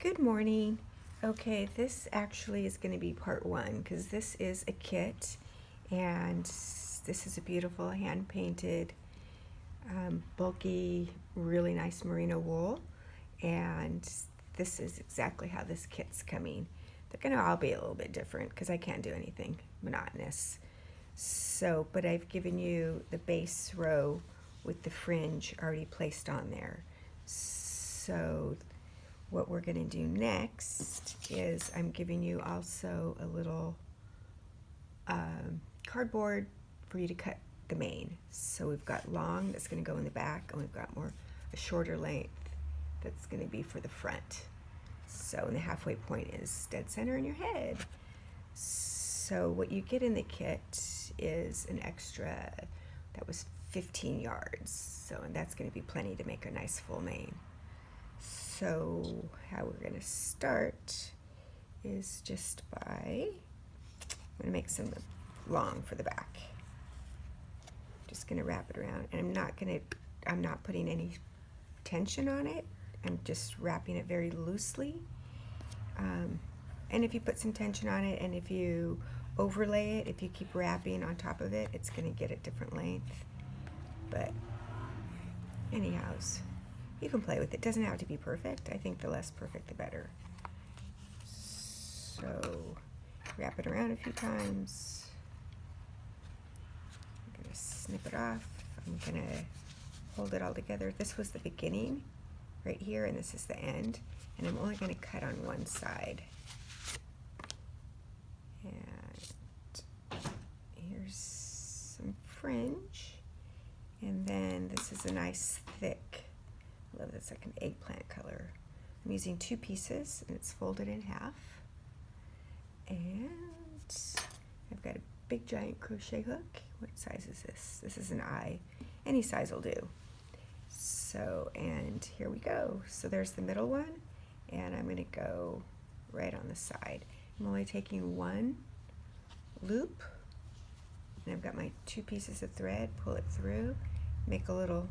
Good morning. Okay, this actually is going to be part one because this is a kit and this is a beautiful hand-painted, bulky, really nice merino wool, and this is exactly how this kit's coming. They're going to all be a little bit different because I can't do anything monotonous. So, but I've given you the base row with the fringe already placed on there. So what we're going to do next is I'm giving you also a little cardboard for you to cut the mane. So we've got long that's going to go in the back, and we've got a shorter length that's going to be for the front. So and the halfway point is dead center in your head. So what you get in the kit is an extra, that was 15 yards. So, and that's going to be plenty to make a nice full mane. So how we're going to start is just by, I'm going to make some long for the back. Just going to wrap it around, and I'm not putting any tension on it. I'm just wrapping it very loosely. And if you put some tension on it, and if you overlay it, if you keep wrapping on top of it, it's going to get a different length. But anyhows, you can play with it. It doesn't have to be perfect. I think the less perfect, the better. So wrap it around a few times. I'm going to snip it off. I'm going to hold it all together. This was the beginning right here, and this is the end. And I'm only going to cut on one side. And here's some fringe. And then this is a nice thick, I love this, like an eggplant color. I'm using 2 pieces, and it's folded in half. And I've got a big giant crochet hook. What size is this? This is an eye. Any size will do. So, and here we go. So there's the middle one, and I'm going to go right on the side. I'm only taking one loop, and I've got my 2 pieces of thread, pull it through, make a little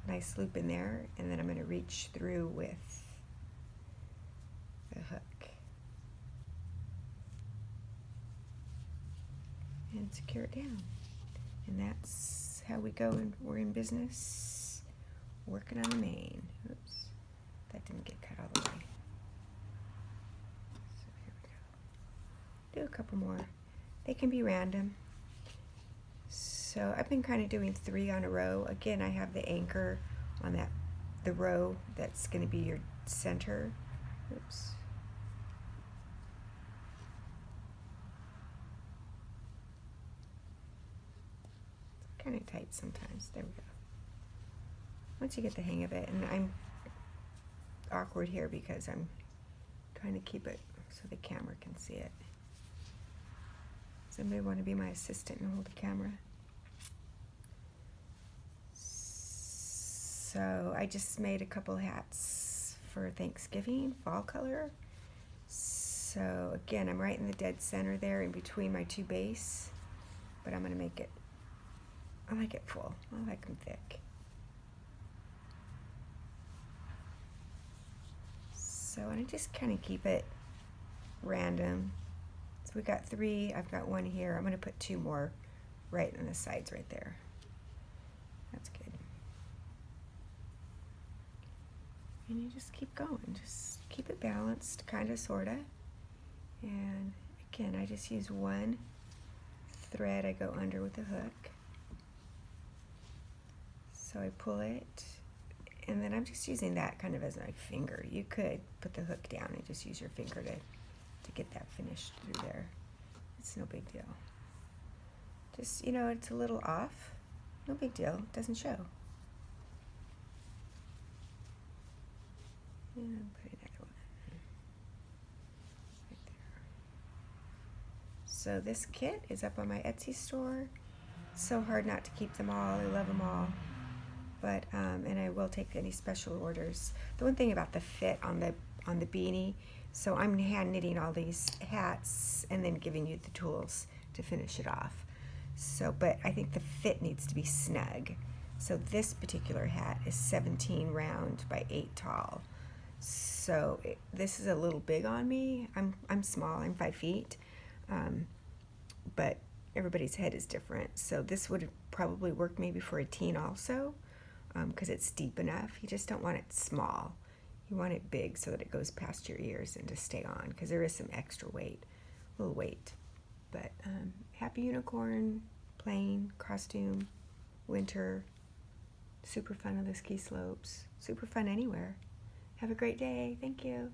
nice loop in there, and then I'm going to reach through with the hook and secure it down. And that's how we go, and we're in business working on the mane. Oops, that didn't get cut all the way. So here we go. Do a couple more. They can be random. So I've been kind of doing 3 on a row. Again, I have the anchor on the row that's going to be your center. Oops. It's kind of tight sometimes. There we go. Once you get the hang of it, and I'm awkward here because I'm trying to keep it so the camera can see it. Somebody want to be my assistant and hold the camera? So I just made a couple hats for Thanksgiving, fall color. So again, I'm right in the dead center there in between my 2 base, but I'm going to make it, I like it full. I like them thick. So, and I just kind of keep it random. So we got 3, I've got 1 here. I'm going to put 2 more right in the sides right there. That's good. And you just keep going. Just keep it balanced, kind of, sort of. And again, I just use 1 thread I go under with the hook. So I pull it, and then I'm just using that kind of as my finger. You could put the hook down and just use your finger to get that finished through there. It's no big deal. Just, you know, it's a little off. No big deal. It doesn't show. And put another one right there. So this kit is up on my Etsy store. It's so hard not to keep them all. I love them all. But and I will take any special orders. The one thing about the fit on the beanie, so I'm hand knitting all these hats and then giving you the tools to finish it off. So, but I think the fit needs to be snug. So this particular hat is 17 round by 8 tall. So So this is a little big on me. I'm small, I'm 5 feet, but everybody's head is different. So this would probably work maybe for a teen also, because it's deep enough. You just don't want it small. You want it big so that it goes past your ears and to stay on, because there is some extra weight, a little weight. But happy unicorn, plain, costume, winter, super fun on the ski slopes, super fun anywhere. Have a great day. Thank you.